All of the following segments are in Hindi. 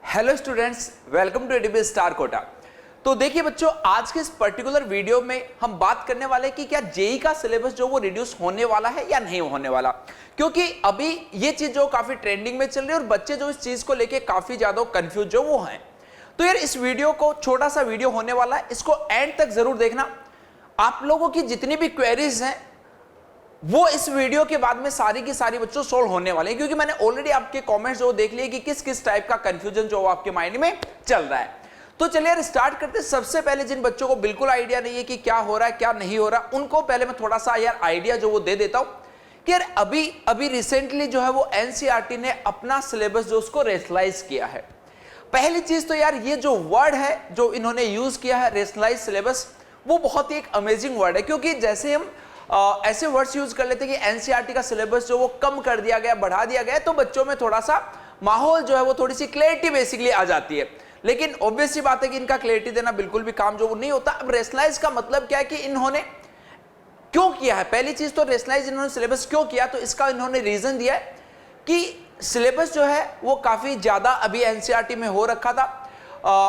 Hello students, welcome to ADB star Kota. तो देखिए बच्चों, आज के इस पर्टिकुलर वीडियो में हम बात करने वाले हैं कि क्या जेई का सिलेबस जो वो रिड्यूस होने वाला है या नहीं होने वाला, क्योंकि अभी ये चीज जो काफी ट्रेंडिंग में चल रही है और बच्चे जो इस चीज को लेके काफी ज्यादा कंफ्यूज जो वो हैं। तो यार इस वीडियो को, छोटा सा वीडियो होने वाला है, इसको एंड तक जरूर देखना। आप लोगों की जितनी भी क्वेरीज हैं वो इस वीडियो के बाद में सारी की सारी बच्चों सोल्व होने वाले हैं, क्योंकि मैंने ऑलरेडी आपके कमेंट्स जो देख लिए कि किस किस टाइप का कंफ्यूजन जो आपके माइंड में चल रहा है। तो चलिए यार स्टार्ट करते हैं। सबसे पहले जिन बच्चों को बिल्कुल आइडिया नहीं है कि क्या हो रहा है क्या नहीं हो रहा, उनको पहले मैं थोड़ा सा यार आइडिया जो वो दे देता हूं कि यार अभी रिसेंटली जो है वो एनसीईआरटी ने अपना सिलेबस जो उसको रेशनलाइज किया है। पहली चीज तो यार ये जो वर्ड है जो इन्होंने यूज किया है रेशनलाइज सिलेबस, वो बहुत ही एक अमेजिंग वर्ड है, क्योंकि जैसे हम ऐसे वर्ड्स यूज कर लेते हैं कि एनसीईआरटी का सिलेबस जो वो कम कर दिया गया, बढ़ा दिया गया, तो बच्चों में थोड़ा सा माहौल जो है वो थोड़ी सी क्लैरिटी बेसिकली आ जाती है। लेकिन ऑब्वियस सी बात है कि इनका क्लैरिटी देना बिल्कुल भी काम जो वो नहीं होता। अब रेशनलाइज का मतलब क्या है कि इन्होंने क्यों किया है। पहली चीज तो रेशनलाइज इन्होंने सिलेबस क्यों किया, तो इसका इन्होंने रीजन दिया है कि सिलेबस जो है वो काफी ज्यादा अभी एनसीईआरटी में हो रखा था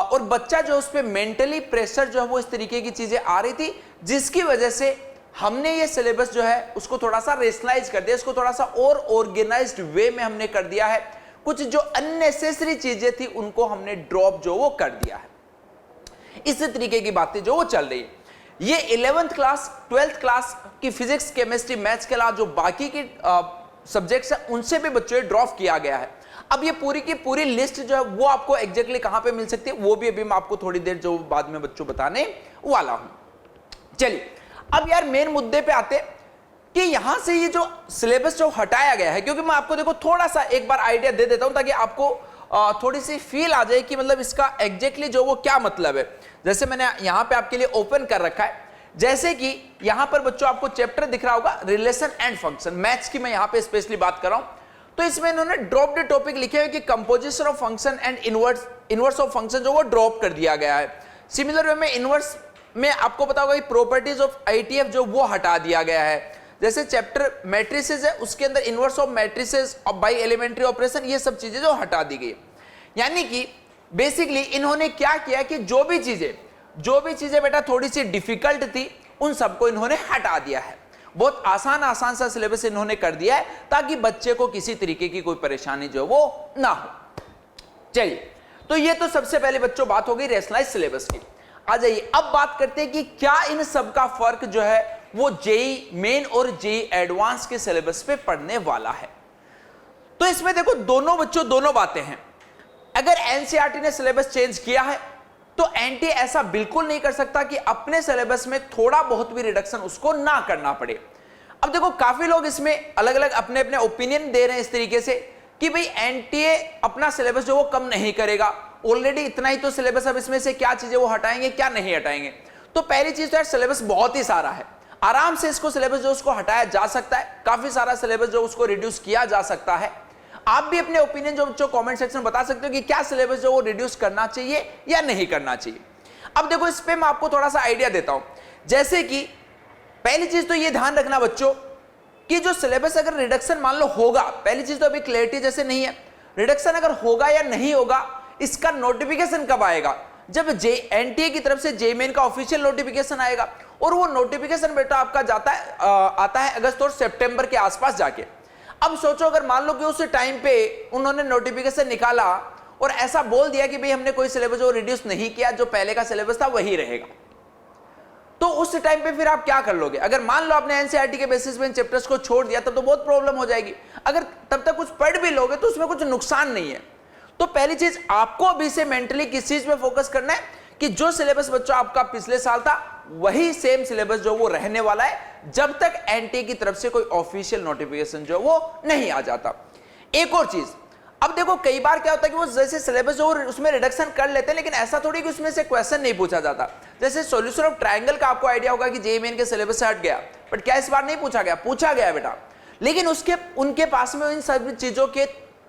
और बच्चा जो उस पर मेंटली प्रेशर जो है वो इस तरीके की चीजें आ रही थी, जिसकी वजह से हमने ये सिलेबस जो है उसको थोड़ा सा रेशनलाइज कर दिया, इसको थोड़ा सा और ऑर्गेनाइज्ड वे में हमने कर दिया है। कुछ जो अननेसेसरी चीजें थी उनको हमने ड्रॉप जो वो कर दिया है। इस तरीके की बातें जो वो चल रही है। ये 11th क्लास 12th क्लास की फिजिक्स, केमिस्ट्री, मैथ्स के अलावा जो बाकी की सब्जेक्ट्स हैं उनसे भी बच्चों ड्रॉप किया गया है। अब ये पूरी की पूरी लिस्ट जो है वो आपको एग्जैक्टली कहां पे मिल सकती है वो भी अभी मैं आपको थोड़ी देर जो बाद में बच्चों बताने वाला हूं। चलिए अब यार मेन मुद्दे पे आते कि यहां से ये जो सिलेबस जो हटाया गया है, क्योंकि मैं आपको देखो थोड़ा सा एक बार आइडिया दे देता हूं ताकि आपको थोड़ी सी फील आ जाए कि मतलब इसका एग्जैक्टली जो वो क्या मतलब है। जैसे मैंने यहां पे आपके लिए ओपन कर रखा है, जैसे कि यहां पर बच्चों आपको चैप्टर दिख रहा होगा रिलेशन एंड फंक्शन, मैथ्स की मैं यहां पे स्पेशली बात कर रहा हूं। तो इसमें इन्होंने ड्रॉप द टॉपिक लिखे हुए कि composition of function and inverse of function जो वो ड्रॉप कर दिया गया है। सिमिलर वे में इनवर्स में आपको पता होगा कि प्रॉपर्टीज ऑफ आईटीएफ जो वो हटा दिया गया है। जैसे चैप्टर मैट्रिसेस है उसके अंदर इनवर्स ऑफ मैट्रिसेस और बाई एलिमेंट्री ऑपरेशन, ये सब चीजें जो हटा दी गई। यानी कि बेसिकली इन्होंने क्या किया कि जो भी चीजें बेटा थोड़ी सी डिफिकल्ट थी उन सबको इन्होंने हटा दिया है। बहुत आसान सा सिलेबस इन्होंने कर दिया है ताकि बच्चे को किसी तरीके की कोई परेशानी जो वो ना हो। चलिए, तो ये तो सबसे पहले बच्चों बात हो गई रेशनलाइज सिलेबस की। आ जाइए अब बात करते हैं कि क्या इन सब का फर्क जो है वो जेई मेन और जेई एडवांस के सिलेबस पे पढ़ने वाला है। तो इसमें देखो दोनों बातें हैं। अगर एनसीईआरटी ने सिलेबस चेंज किया है तो एनटी ऐसा बिल्कुल नहीं कर सकता कि अपने सिलेबस में थोड़ा बहुत भी रिडक्शन उसको ना करना पड़े। अब देखो काफी लोग इसमें अलग अलग अपने अपने ओपिनियन दे रहे हैं इस तरीके से कि भाई एनटीए अपना सिलेबस जो वो कम नहीं करेगा, ऑलरेडी इतना ही तो सिलेबस, अब इसमें से क्या चीजें वो हटाएंगे क्या नहीं हटाएंगे। तो पहली चीज तो यार सिलेबस बहुत ही सारा है, आराम से इसको सिलेबस जो उसको हटाया जा सकता है, काफी सारा सिलेबस जो उसको रिड्यूस किया जा सकता है। आप भी अपने ओपिनियन जो कमेंट सेक्शन में बता सकते हो कि क्या सिलेबस जो वो रिड्यूस करना चाहिए या नहीं करना चाहिए। अब देखो इस पे मैं आपको थोड़ा सा आइडिया देता हूं। जैसे कि पहली चीज तो ये ध्यान रखना बच्चों कि जो सिलेबस अगर रिडक्शन मान लो होगा, पहली चीज तो अभी क्लैरिटी जैसे नहीं है, रिडक्शन अगर होगा या नहीं होगा इसका नोटिफिकेशन कब आएगा, जब एनटीए की तरफ से जेईई मेन का ऑफिशियल नोटिफिकेशन आएगा। और वो नोटिफिकेशन बेटा आपका आता है अगस्त और सितंबर के आसपास जाके। अब सोचो अगर मान लो कि उस टाइम पे उन्होंने नोटिफिकेशन निकाला और ऐसा बोल दिया कि भाई हमने कोई सिलेबस जो रिड्यूस नहीं किया, जो पहले का सिलेबस था वही रहेगा, तो उस टाइम पे फिर आप क्या कर लोगे। अगर मान लो आपने एनसीईआरटी के बेसिस पे इन चैप्टर्स को छोड़ दिया तब तो बहुत प्रॉब्लम हो जाएगी। अगर तब तक कुछ पढ़ भी लोगे तो उसमें कुछ नुकसान नहीं है। तो पहली चीज आपको अभी से मेंटली किस चीज पे फोकस करना है कि जो सिलेबस बच्चों आपका पिछले साल था वही सेम सिलेबस जो वो रहने वाला है जब तक एनटीए की तरफ से कोई ऑफिशियल नोटिफिकेशन जो वो नहीं आ जाता। एक और चीज, अब देखो कई बार क्या होता है कि वो जैसे सिलेबस जो उसमें रिडक्शन कर लेते हैं, लेकिन ऐसा थोड़ी कि उसमें से क्वेश्चन नहीं पूछा जाता। जैसे सॉल्यूशन ऑफ ट्रायंगल का आपको आइडिया होगा कि जेईई मेन के सिलेबस से हट गया, बट क्या इस बार नहीं पूछा गया? पूछा गया बेटा, लेकिन उनके पास में इन सभी चीजों के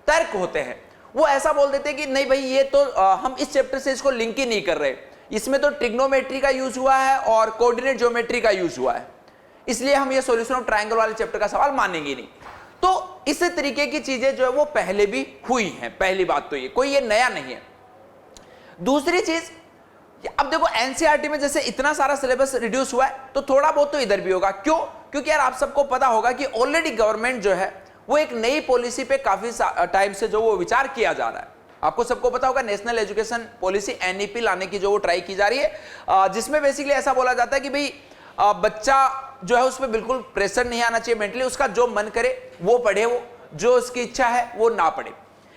तर्क होते हैं। वो ऐसा बोल देते हैं कि नहीं भाई ये तो हम इस चैप्टर से इसको लिंक ही नहीं कर रहे, इसमें तो ट्रिग्नोमेट्री का यूज हुआ है और कोऑर्डिनेट ज्योमेट्री का यूज हुआ है, इसलिए हम ये सॉल्यूशन ऑफ ट्रायंगल वाले चैप्टर का सवाल मानेंगे नहीं। तो इस तरीके की चीजें जो है वो पहले भी हुई हैं। पहली बात तो ये कोई ये नया नहीं है। दूसरी चीज, अब देखो एनसीईआरटी में जैसे इतना सारा सिलेबस रिड्यूस हुआ है तो थोड़ा बहुत तो इधर भी होगा। क्यों? क्योंकि यार आप सबको पता होगा कि ऑलरेडी गवर्नमेंट जो है वो एक नई पॉलिसी पे काफी टाइम से जो वो विचार किया जा रहा है। आपको सबको पता होगा नेशनल एजुकेशन पॉलिसी एनईपी लाने की जो वो ट्राई की जा रही है, जिसमें बेसिकली ऐसा बोला जाता है कि भाई बच्चा जो है उस पर बिल्कुल प्रेशर नहीं आना चाहिए मेंटली, उसका जो मन करे वो पढ़े, वो जो उसकी इच्छा है वो ना पढ़े।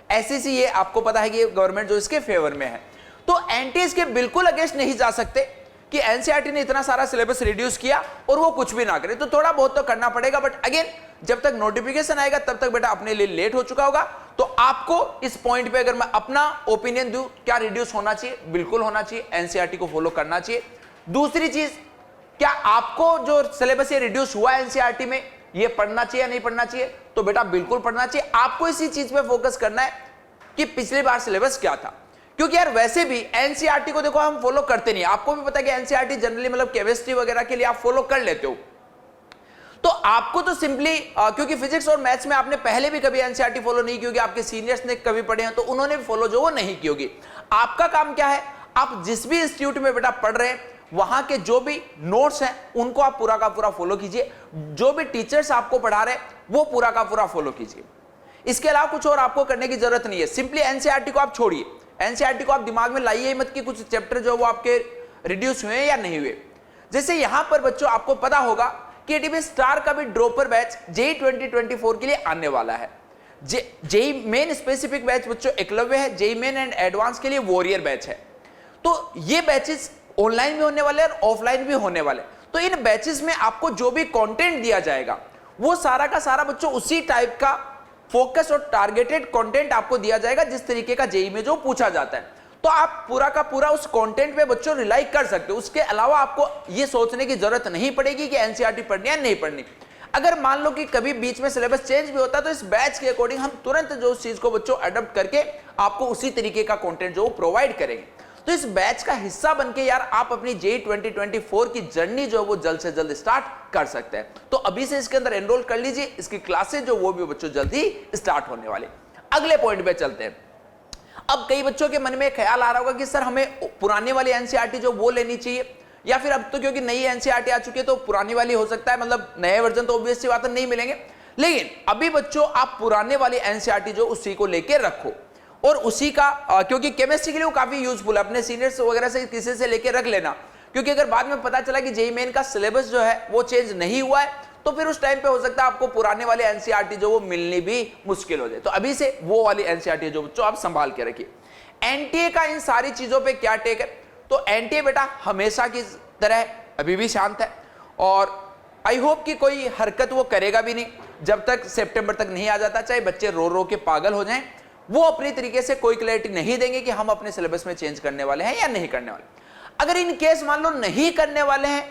ऐसी सी ये आपको पता है कि गवर्नमेंट जो इसके फेवर में है, तो एंटी इसके बिल्कुल अगेंस्ट नहीं जा सकते कि एनसीईआरटी ने इतना सारा सिलेबस रिड्यूस किया और वो कुछ भी ना करे, तो थोड़ा बहुत तो करना पड़ेगा। बट अगेन जब तक नोटिफिकेशन आएगा तब तक बेटा अपने लिए लेट हो चुका होगा। तो आपको इस पॉइंट पे अगर मैं अपना ओपिनियन दूं, क्या रिड्यूस होना चाहिए? बिल्कुल होना चाहिए, एनसीईआरटी को फॉलो करना चाहिए। दूसरी चीज, क्या आपको जो सिलेबस ये रिड्यूस हुआ है एनसीईआरटी में ये पढ़ना चाहिए या नहीं पढ़ना चाहिए? तो बेटा बिल्कुल पढ़ना चाहिए। आपको इसी चीज पे फोकस करना है कि पिछली बार सिलेबस क्या था, क्योंकि यार वैसे भी एनसीईआरटी को देखो हम फॉलो करते नहीं। आपको भी पता है कि एनसीईआरटी जनरली मतलब केमिस्ट्री वगैरह के लिए आप फॉलो कर लेते हो, तो आपको तो सिंपली क्योंकि फिजिक्स और मैथ्स में आपने पहले भी कभी एनसीईआरटी फॉलो नहीं की होगी, आपके सीनियर्स ने कभी पढ़े हैं तो उन्होंने भी फॉलो जो वो नहीं की होगी। आपका काम क्या है, आप जिस भी इंस्टीट्यूट में बेटा पढ़ रहे हैं वहां के जो भी नोट्स हैं उनको आप पूरा का पूरा फॉलो कीजिए, जो भी टीचर्स आपको पढ़ा रहे हैं वो पूरा का पूरा फॉलो कीजिए। इसके अलावा कुछ और आपको करने की जरूरत नहीं है। सिंपली एनसीईआरटी को आप छोड़िए, एनसीईआरटी को आप दिमाग में लाइए मत कि कुछ चैप्टर जो वो आपके रिड्यूस हुए या नहीं हुए। जैसे यहां पर बच्चों आपको पता होगा कि एडीबी स्टार का भी ड्रॉपर बैच जेई 2024 के लिए आने वाला है। जेई मेन स्पेसिफिक बैच बच्चों एकलव्य है, जेई मेन एंड एडवांस के लिए वॉरियर बैच है। तो ये बैचेस ऑनलाइन भी होने वाले हैं और ऑफलाइन भी होने वाले। तो इन बैचेस में आपको जो भी कंटेंट दिया जाएगा वो सारा का सारा बच्चों उसी टाइप का फोकस और टारगेटेड कंटेंट आपको दिया जाएगा जिस तरीके का जेई में जो पूछा जाता है। तो आप पूरा का पूरा उस कंटेंट पे बच्चों रिलाई कर सकते हो। उसके अलावा आपको ये सोचने की जरूरत नहीं पड़ेगी कि एनसीईआरटी पढ़नी है नहीं पढ़नी। अगर मान लो कि कभी बीच में सिलेबस चेंज भी होता है तो इस बैच के अकॉर्डिंग हम तुरंत जो उस चीज को बच्चों अडॉप्ट करके आपको उसी तरीके का कंटेंट जो प्रोवाइड करेंगे। तो इस बैच का हिस्सा बनके यार आप अपनी जेई 2024 की जर्नी जो वो जल्द से जल्द स्टार्ट कर सकते हैं। तो अभी से इसके अंदर एनरोल कर लीजिए, इसकी क्लासेस जो वो भी बच्चों जल्द ही स्टार्ट होने वाली। अगले पॉइंट पे चलते हैं। अब कई बच्चों के मन में ख्याल आ रहा होगा कि सर हमें पुराने वाली एनसीईआरटी जो वो लेनी चाहिए, या फिर अब तो क्योंकि नई एनसीईआरटी आ चुकी है तो पुरानी वाली हो सकता है, मतलब नए वर्जन तो ऑब्वियस सी बात है नहीं मिलेंगे। लेकिन अभी बच्चों आप पुराने वाली एनसीईआरटी जो उसी को लेके रखो और उसी का क्योंकि केमिस्ट्री के लिए वो काफी यूजफुल है, अपने सीनियर्स वगैरह से किसी से लेके रख लेना, क्योंकि अगर बाद में पता चला कि जेईई मेन का सिलेबस जो है वो चेंज नहीं हुआ है तो फिर उस टाइम पे हो सकता है आपको पुराने वाले एनसीईआरटी जो वो मिलनी भी मुश्किल हो जाए। तो अभी से वो वाली एनसीईआरटी जो बच्चों आप संभाल के रखिए। एनटीए का इन सारी चीजों पे क्या टेक है? तो एनटीए बेटा हमेशा की तरह अभी भी शांत है और आई होप कि कोई हरकत वो करेगा भी नहीं जब तक सितंबर तक नहीं आ जाता। चाहे बच्चे रो रो के पागल हो जाएं, वो अपनी तरीके से कोई क्लैरिटी नहीं देंगे कि हम अपने सिलेबस में चेंज करने वाले हैं या नहीं करने वाले। अगर इन केस मान लो नहीं करने वाले हैं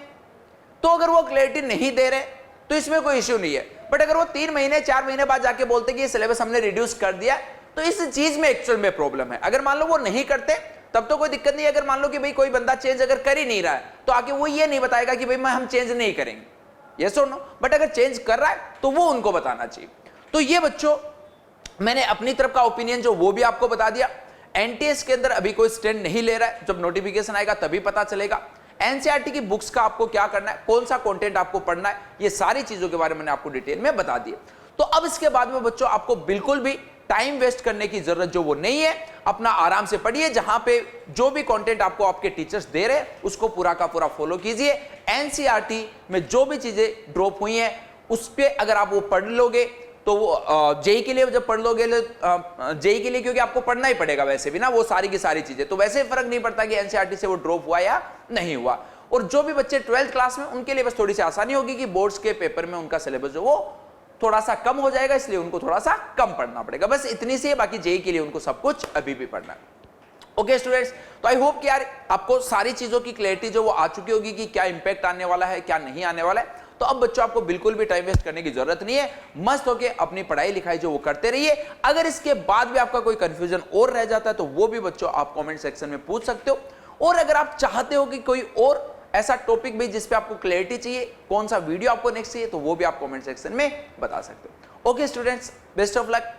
तो अगर वो क्लैरिटी नहीं दे रहे तो इसमें कोई इश्यू नहीं है। बट अगर वो 3 महीने 4 महीने बाद जाके बोलते कि ये सिलेबस हमने रिड्यूस कर दिया तो इस चीज में एक्चुअल में प्रॉब्लम है। अगर मान लो वो नहीं करते तब तो कोई दिक्कत नहीं। अगर मान लो कि भाई कोई बंदा चेंज अगर कर ही नहीं रहा है तो आके वो ये नहीं बताएगा कि भाई हम चेंज नहीं करेंगे, यस और नो। बट अगर चेंज कर रहा है तो वो उनको बताना चाहिए। तो ये बच्चों मैंने अपनी तरफ का ओपिनियन जो वो भी आपको बता दिया। एनटीएस के अंदर अभी कोई स्टैंड नहीं ले रहा है, जब नोटिफिकेशन आएगा तभी पता चलेगा। एनसीईआरटी की बुक्स का आपको क्या करना है, कौन सा कंटेंट आपको पढ़ना है, ये सारी चीजों के बारे में मैंने आपको डिटेल में बता दिया। तो अब इसके बाद में बच्चों आपको बिल्कुल भी टाइम वेस्ट करने की जरूरत जो वो नहीं है। अपना आराम से पढ़िए, जहां पे जो भी कंटेंट आपको आपके टीचर्स दे रहे हैं उसको पूरा का पूरा फॉलो कीजिए। एनसीईआरटी में जो भी चीजें ड्रॉप हुई हैं उस पे अगर आप वो पढ़ लोगे तो वो जेई के लिए जब पढ़ लोगे, जेई के लिए क्योंकि आपको पढ़ना ही पड़ेगा वैसे भी ना वो सारी की सारी चीजें, तो वैसे फर्क नहीं पड़ता कि एनसीईआरटी से वो ड्रॉप हुआ या नहीं हुआ। और जो भी बच्चे 12th क्लास में उनके लिए बस थोड़ी सी आसानी होगी कि बोर्ड्स के पेपर में उनका सिलेबस जो वो थोड़ा सा कम हो जाएगा, इसलिए उनको थोड़ा सा कम पढ़ना पड़ेगा, बस इतनी सी है। बाकी जेई के लिए उनको सब कुछ अभी भी पढ़ना है। ओके स्टूडेंट्स, तो आई होप कि यार आपको सारी चीजों की क्लैरिटी जो वो आ चुकी होगी कि क्या इंपैक्ट आने वाला है क्या नहीं आने वाला है। तो अब बच्चों आपको बिल्कुल भी टाइम वेस्ट करने की जरूरत नहीं है, मस्त होके अपनी पढ़ाई लिखाई जो वो करते रहिए। अगर इसके बाद भी आपका कोई कंफ्यूजन और रह जाता है तो वो भी बच्चों आप कमेंट सेक्शन में पूछ सकते हो। और अगर आप चाहते हो कि कोई और ऐसा टॉपिक भी जिस पे आपको क्लैरिटी चाहिए, कौन सा वीडियो आपको नेक्स्ट चाहिए, तो वो भी आप कमेंट सेक्शन में बता सकते हो। Okay students, best of luck.